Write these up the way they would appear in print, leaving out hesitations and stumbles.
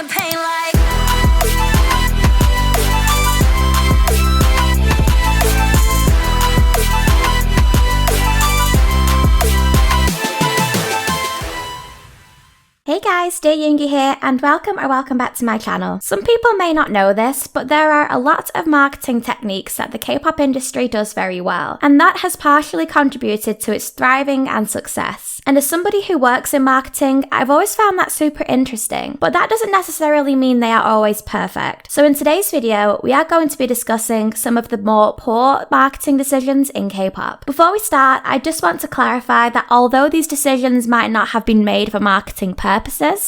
the pain like. Hey guys, Dear Yoongi here, and welcome back to my channel. Some people may not know this, but there are a lot of marketing techniques that the K-pop industry does very well, and that has partially contributed to its thriving and success. And as somebody who works in marketing, I've always found that super interesting, but that doesn't necessarily mean they are always perfect. So in today's video, we are going to be discussing some of the more poor marketing decisions in K-pop. Before we start, I just want to clarify that although these decisions might not have been made for marketing purposes,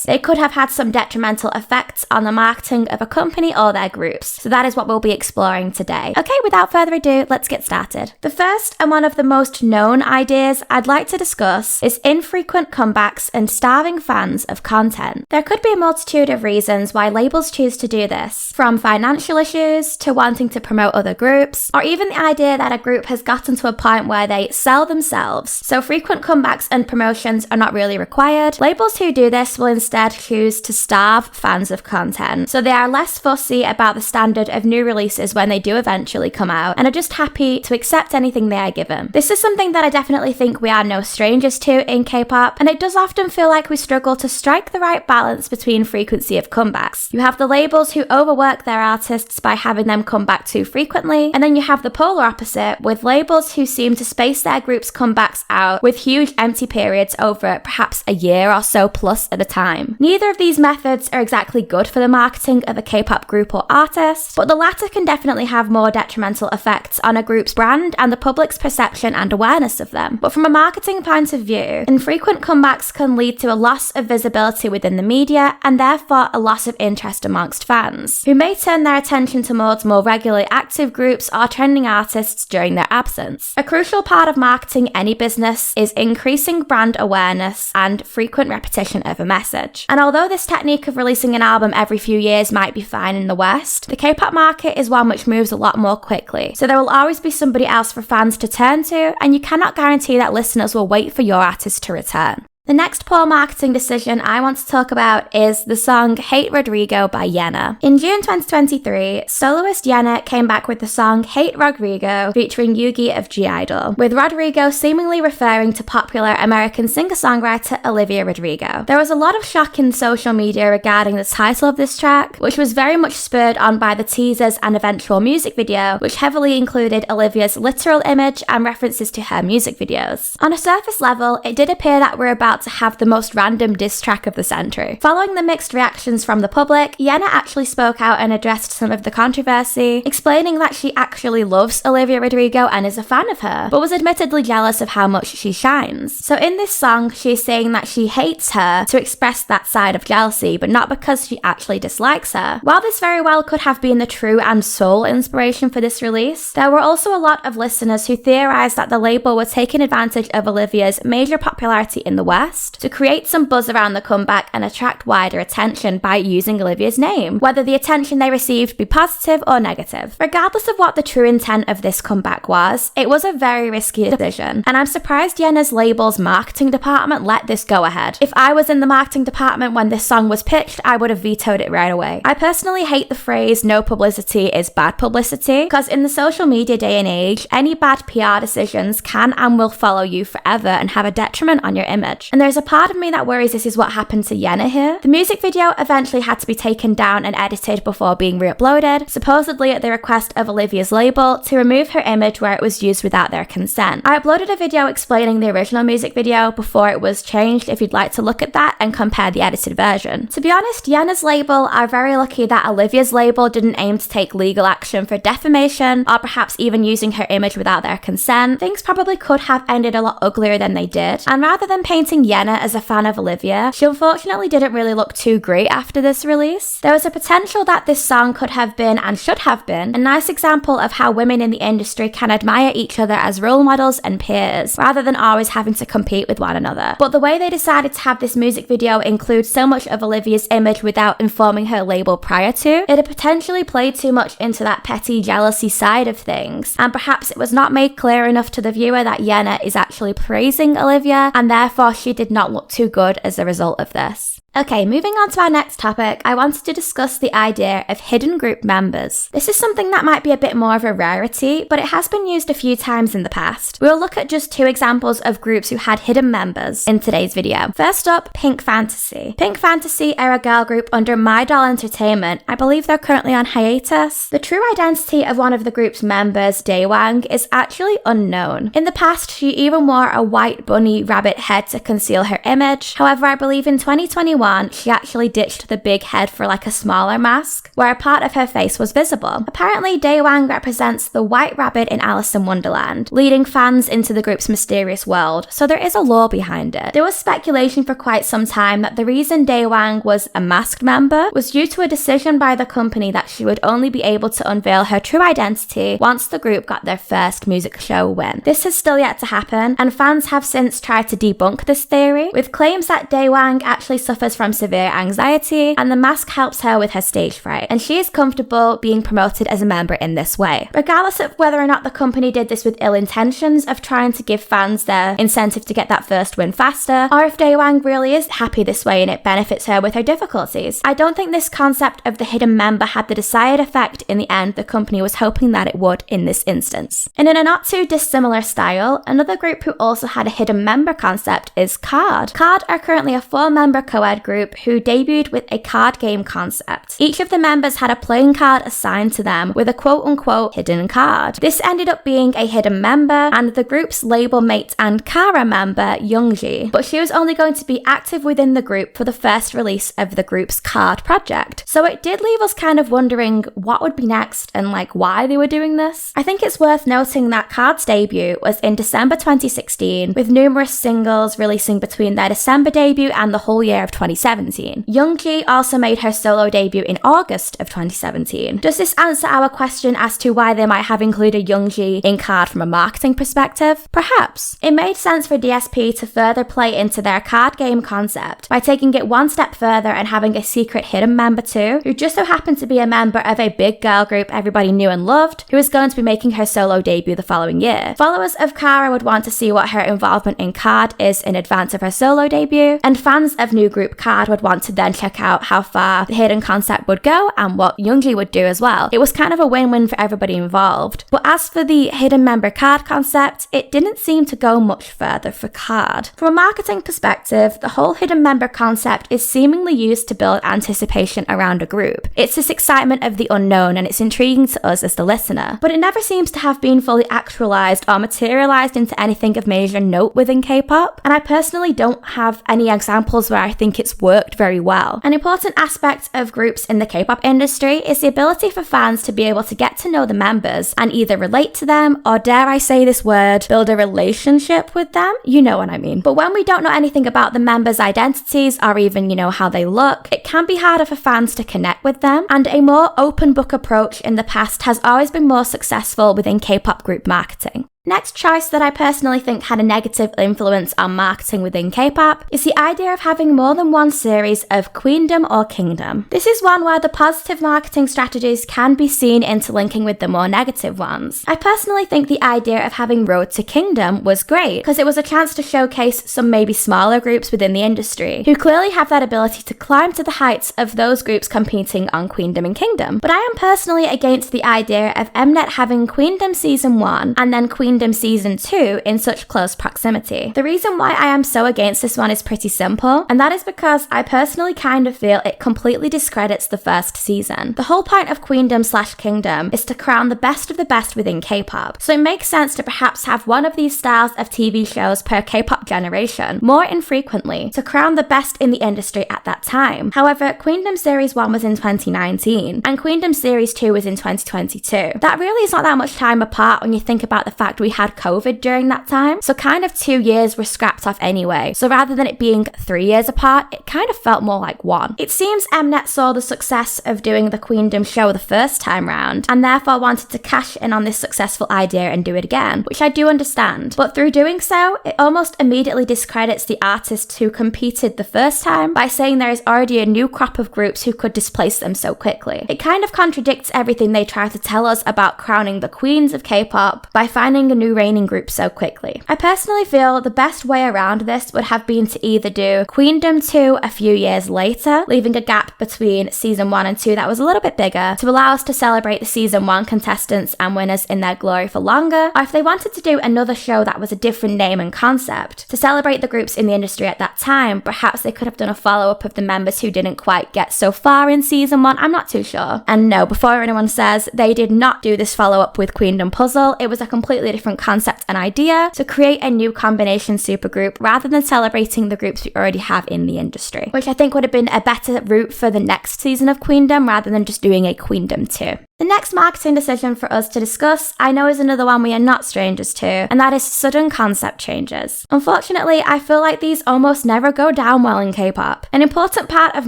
they could have had some detrimental effects on the marketing of a company or their groups. So that is what we'll be exploring today. Okay, without further ado, let's get started. The first and one of the most known ideas I'd like to discuss is infrequent comebacks and starving fans of content. There could be a multitude of reasons why labels choose to do this, from financial issues to wanting to promote other groups, or even the idea that a group has gotten to a point where they sell themselves, so frequent comebacks and promotions are not really required. Labels who do this will instead choose to starve fans of content, so they are less fussy about the standard of new releases when they do eventually come out, and are just happy to accept anything they are given. This is something that I definitely think we are no strangers to in K-pop, and it does often feel like we struggle to strike the right balance between frequency of comebacks. You have the labels who overwork their artists by having them come back too frequently, and then you have the polar opposite with labels who seem to space their groups' comebacks out with huge empty periods over perhaps a year or so plus at a time. Neither of these methods are exactly good for the marketing of a K-pop group or artist, but the latter can definitely have more detrimental effects on a group's brand and the public's perception and awareness of them. But from a marketing point of view, infrequent comebacks can lead to a loss of visibility within the media and therefore a loss of interest amongst fans, who may turn their attention towards more regularly active groups or trending artists during their absence. A crucial part of marketing any business is increasing brand awareness and frequent repetition of a message. And although this technique of releasing an album every few years might be fine in the West, the K-pop market is one which moves a lot more quickly, so there will always be somebody else for fans to turn to, and you cannot guarantee that listeners will wait for your artist to return. The next poor marketing decision I want to talk about is the song Hate Rodrigo by Yena. In June 2023, soloist Yena came back with the song Hate Rodrigo featuring Yugi of G-Idol, with Rodrigo seemingly referring to popular American singer-songwriter Olivia Rodrigo. There was a lot of shock in social media regarding the title of this track, which was very much spurred on by the teasers and eventual music video, which heavily included Olivia's literal image and references to her music videos. On a surface level, it did appear that we're about to have the most random diss track of the century. Following the mixed reactions from the public, Yena actually spoke out and addressed some of the controversy, explaining that she actually loves Olivia Rodrigo and is a fan of her, but was admittedly jealous of how much she shines. So in this song, she's saying that she hates her to express that side of jealousy, but not because she actually dislikes her. While this very well could have been the true and sole inspiration for this release, there were also a lot of listeners who theorized that the label were taking advantage of Olivia's major popularity in the West to create some buzz around the comeback and attract wider attention by using Olivia's name, whether the attention they received be positive or negative. Regardless of what the true intent of this comeback was, it was a very risky decision, and I'm surprised Yena's label's marketing department let this go ahead. If I was in the marketing department when this song was pitched, I would have vetoed it right away. I personally hate the phrase "no publicity is bad publicity," because in the social media day and age, any bad PR decisions can and will follow you forever and have a detriment on your image. And there's a part of me that worries this is what happened to Yena here. The music video eventually had to be taken down and edited before being re-uploaded, supposedly at the request of Olivia's label to remove her image where it was used without their consent. I uploaded a video explaining the original music video before it was changed if you'd like to look at that and compare the edited version. To be honest, Yena's label are very lucky that Olivia's label didn't aim to take legal action for defamation or perhaps even using her image without their consent. Things probably could have ended a lot uglier than they did, and rather than painting Yena as a fan of Olivia, she unfortunately didn't really look too great after this release. There was a potential that this song could have been, and should have been, a nice example of how women in the industry can admire each other as role models and peers, rather than always having to compete with one another. But the way they decided to have this music video include so much of Olivia's image without informing her label prior to, it had potentially played too much into that petty jealousy side of things, and perhaps it was not made clear enough to the viewer that Yena is actually praising Olivia, and therefore she did not look too good as a result of this. Okay, moving on to our next topic, I wanted to discuss the idea of hidden group members. This is something that might be a bit more of a rarity, but it has been used a few times in the past. We'll look at just 2 examples of groups who had hidden members in today's video. First up, Pink Fantasy. Pink Fantasy are a girl group under My Doll Entertainment. I believe they're currently on hiatus. The true identity of one of the group's members, Daewang, is actually unknown. In the past, she even wore a white bunny rabbit head to conceal her image. However, I believe in 2021, she actually ditched the big head for like a smaller mask, where a part of her face was visible. Apparently, Daewang represents the white rabbit in Alice in Wonderland, leading fans into the group's mysterious world, so there is a lore behind it. There was speculation for quite some time that the reason Daewang was a masked member was due to a decision by the company that she would only be able to unveil her true identity once the group got their first music show win. This has still yet to happen, and fans have since tried to debunk this theory, with claims that Daewang actually suffers from severe anxiety, and the mask helps her with her stage fright, and she is comfortable being promoted as a member in this way. Regardless of whether or not the company did this with ill intentions of trying to give fans their incentive to get that first win faster, or if Daewang really is happy this way and it benefits her with her difficulties, I don't think this concept of the hidden member had the desired effect in the end the company was hoping that it would in this instance. And in a not too dissimilar style, another group who also had a hidden member concept is KARD. KARD are currently a 4-member co-ed group who debuted with a card game concept. Each of the members had a playing card assigned to them with a quote-unquote hidden card. This ended up being a hidden member and the group's label mate and Kara member, Youngji, but she was only going to be active within the group for the first release of the group's KARD project. So it did leave us kind of wondering what would be next and like why they were doing this. I think it's worth noting that KARD's debut was in December 2016, with numerous singles releasing between their December debut and the whole year of 2017. Youngji also made her solo debut in August of 2017. Does this answer our question as to why they might have included Youngji in KARD from a marketing perspective? Perhaps. It made sense for DSP to further play into their card game concept by taking it one step further and having a secret hidden member too, who just so happened to be a member of a big girl group everybody knew and loved, who is going to be making her solo debut the following year. Followers of Kara would want to see what her involvement in KARD is in advance of her solo debut, and fans of new group KARD would want to then check out how far the hidden concept would go and what Youngji would do as well. It was kind of a win-win for everybody involved. But as for the hidden member card concept, it didn't seem to go much further for KARD. From a marketing perspective, the whole hidden member concept is seemingly used to build anticipation around a group. It's this excitement of the unknown and it's intriguing to us as the listener, but it never seems to have been fully actualized or materialized into anything of major note within K-pop, and I personally don't have any examples where I think it's worked very well. An important aspect of groups in the K-pop industry is the ability for fans to be able to get to know the members and either relate to them or, dare I say this word, build a relationship with them. You know what I mean. But when we don't know anything about the members' identities or even, how they look, it can be harder for fans to connect with them, and a more open book approach in the past has always been more successful within K-pop group marketing. Next choice that I personally think had a negative influence on marketing within K-pop is the idea of having more than one series of Queendom or Kingdom. This is one where the positive marketing strategies can be seen interlinking with the more negative ones. I personally think the idea of having Road to Kingdom was great because it was a chance to showcase some maybe smaller groups within the industry who clearly have that ability to climb to the heights of those groups competing on Queendom and Kingdom. But I am personally against the idea of Mnet having Queendom Season 1 and then Queendom Season 2 in such close proximity. The reason why I am so against this one is pretty simple, and that is because I personally kind of feel it completely discredits the first season. The whole point of Queendom/Kingdom is to crown the best of the best within K-pop, so it makes sense to perhaps have one of these styles of TV shows per K-pop generation more infrequently to crown the best in the industry at that time. However, Queendom Series 1 was in 2019, and Queendom Series 2 was in 2022. That really is not that much time apart when you think about the fact we had COVID during that time, so kind of 2 years were scrapped off anyway. So rather than it being 3 years apart, it kind of felt more like one. It seems Mnet saw the success of doing the Queendom show the first time round, and therefore wanted to cash in on this successful idea and do it again, which I do understand. But through doing so, it almost immediately discredits the artists who competed the first time by saying there is already a new crop of groups who could displace them so quickly. It kind of contradicts everything they try to tell us about crowning the queens of K-pop by finding forming a new reigning group so quickly. I personally feel the best way around this would have been to either do Queendom 2 a few years later, leaving a gap between season 1 and 2 that was a little bit bigger to allow us to celebrate the season 1 contestants and winners in their glory for longer, or if they wanted to do another show that was a different name and concept to celebrate the groups in the industry at that time, perhaps they could have done a follow-up of the members who didn't quite get so far in season 1, I'm not too sure. And no, before anyone says, they did not do this follow-up with Queendom Puzzle, it was a completely different concept and idea to create a new combination supergroup rather than celebrating the groups we already have in the industry, which I think would have been a better route for the next season of Queendom rather than just doing a Queendom 2. The next marketing decision for us to discuss, I know, is another one we are not strangers to, and that is sudden concept changes. Unfortunately, I feel like these almost never go down well in K-pop. An important part of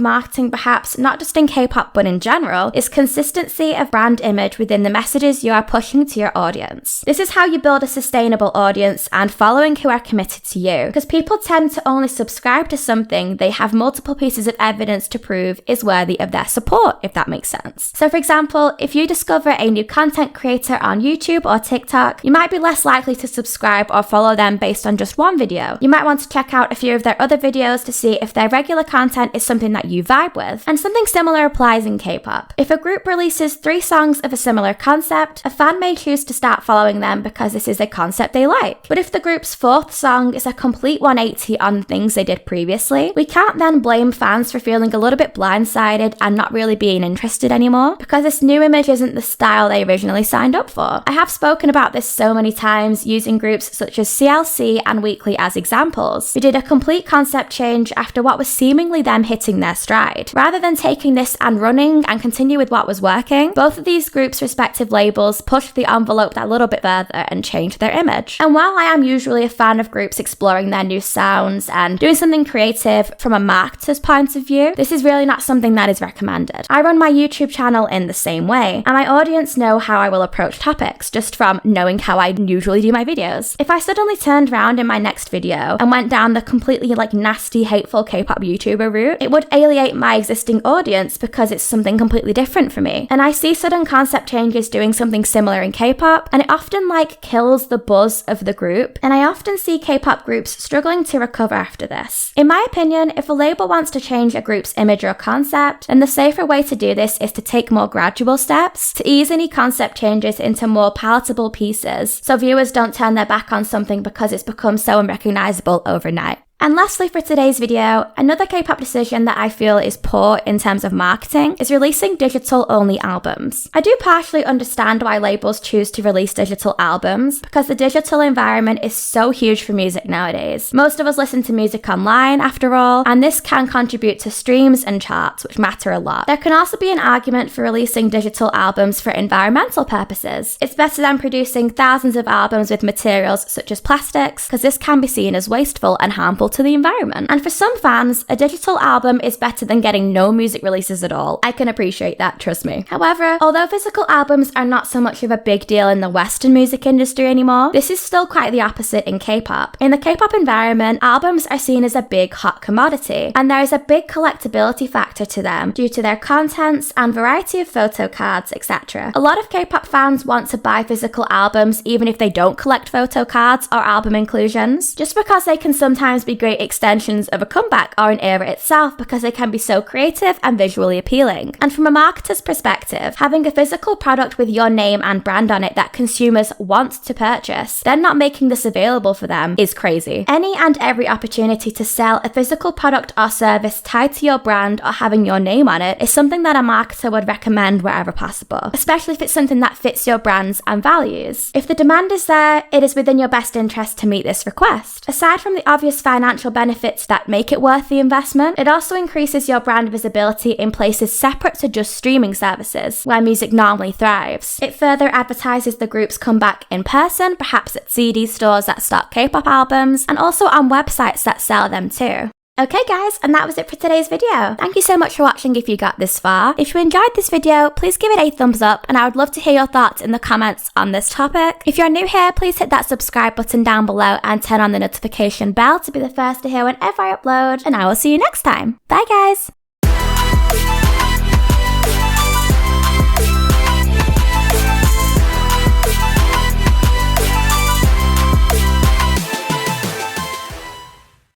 marketing, perhaps not just in K-pop but in general, is consistency of brand image within the messages you are pushing to your audience. This is how you build a sustainable audience and following who are committed to you, because people tend to only subscribe to something they have multiple pieces of evidence to prove is worthy of their support, if that makes sense. So for example, if you discover a new content creator on YouTube or TikTok, you might be less likely to subscribe or follow them based on just one video. You might want to check out a few of their other videos to see if their regular content is something that you vibe with. And something similar applies in K-pop. If a group releases 3 songs of a similar concept, a fan may choose to start following them because this is a concept they like. But if the group's 4th song is a complete 180 on things they did previously, we can't then blame fans for feeling a little bit blindsided and not really being interested anymore, because this new image isn't the style they originally signed up for. I have spoken about this so many times using groups such as CLC and Weekly as examples. We did a complete concept change after what was seemingly them hitting their stride. Rather than taking this and running and continue with what was working, both of these groups' respective labels pushed the envelope that little bit further and changed their image. And while I am usually a fan of groups exploring their new sounds and doing something creative from a marketer's point of view, this is really not something that is recommended. I run my YouTube channel in the same way, and my audience know how I will approach topics just from knowing how I usually do my videos. If I suddenly turned around in my next video and went down the completely nasty, hateful K-pop YouTuber route, it would alienate my existing audience because it's something completely different for me. And I see sudden concept changes doing something similar in K-pop, and it often kills the buzz of the group, and I often see K-pop groups struggling to recover after this. In my opinion, if a label wants to change a group's image or concept, then the safer way to do this is to take more gradual steps to ease any concept changes into more palatable pieces so viewers don't turn their back on something because it's become so unrecognizable overnight. And lastly for today's video, another K-pop decision that I feel is poor in terms of marketing is releasing digital-only albums. I do partially understand why labels choose to release digital albums, because the digital environment is so huge for music nowadays. Most of us listen to music online, after all, and this can contribute to streams and charts, which matter a lot. There can also be an argument for releasing digital albums for environmental purposes. It's better than producing thousands of albums with materials such as plastics, because this can be seen as wasteful and harmful to the environment. And for some fans, a digital album is better than getting no music releases at all. I can appreciate that, trust me. However, although physical albums are not so much of a big deal in the Western music industry anymore, this is still quite the opposite in K-pop. In the K-pop environment, albums are seen as a big hot commodity, and there is a big collectability factor to them due to their contents and variety of photo cards, etc. A lot of K-pop fans want to buy physical albums even if they don't collect photo cards or album inclusions, just because they can sometimes be great extensions of a comeback or an era itself because they can be so creative and visually appealing. And from a marketer's perspective, having a physical product with your name and brand on it that consumers want to purchase, then not making this available for them is crazy. Any and every opportunity to sell a physical product or service tied to your brand or having your name on it is something that a marketer would recommend wherever possible, especially if it's something that fits your brands and values. If the demand is there, it is within your best interest to meet this request. Aside from the obvious financial benefits that make it worth the investment, it also increases your brand visibility in places separate to just streaming services, where music normally thrives. It further advertises the group's comeback in person, perhaps at CD stores that stock K-pop albums, and also on websites that sell them too. Okay guys, and that was it for today's video. Thank you so much for watching if you got this far. If you enjoyed this video, please give it a thumbs up, and I would love to hear your thoughts in the comments on this topic. If you're new here, please hit that subscribe button down below and turn on the notification bell to be the first to hear whenever I upload, and I will see you next time. Bye guys!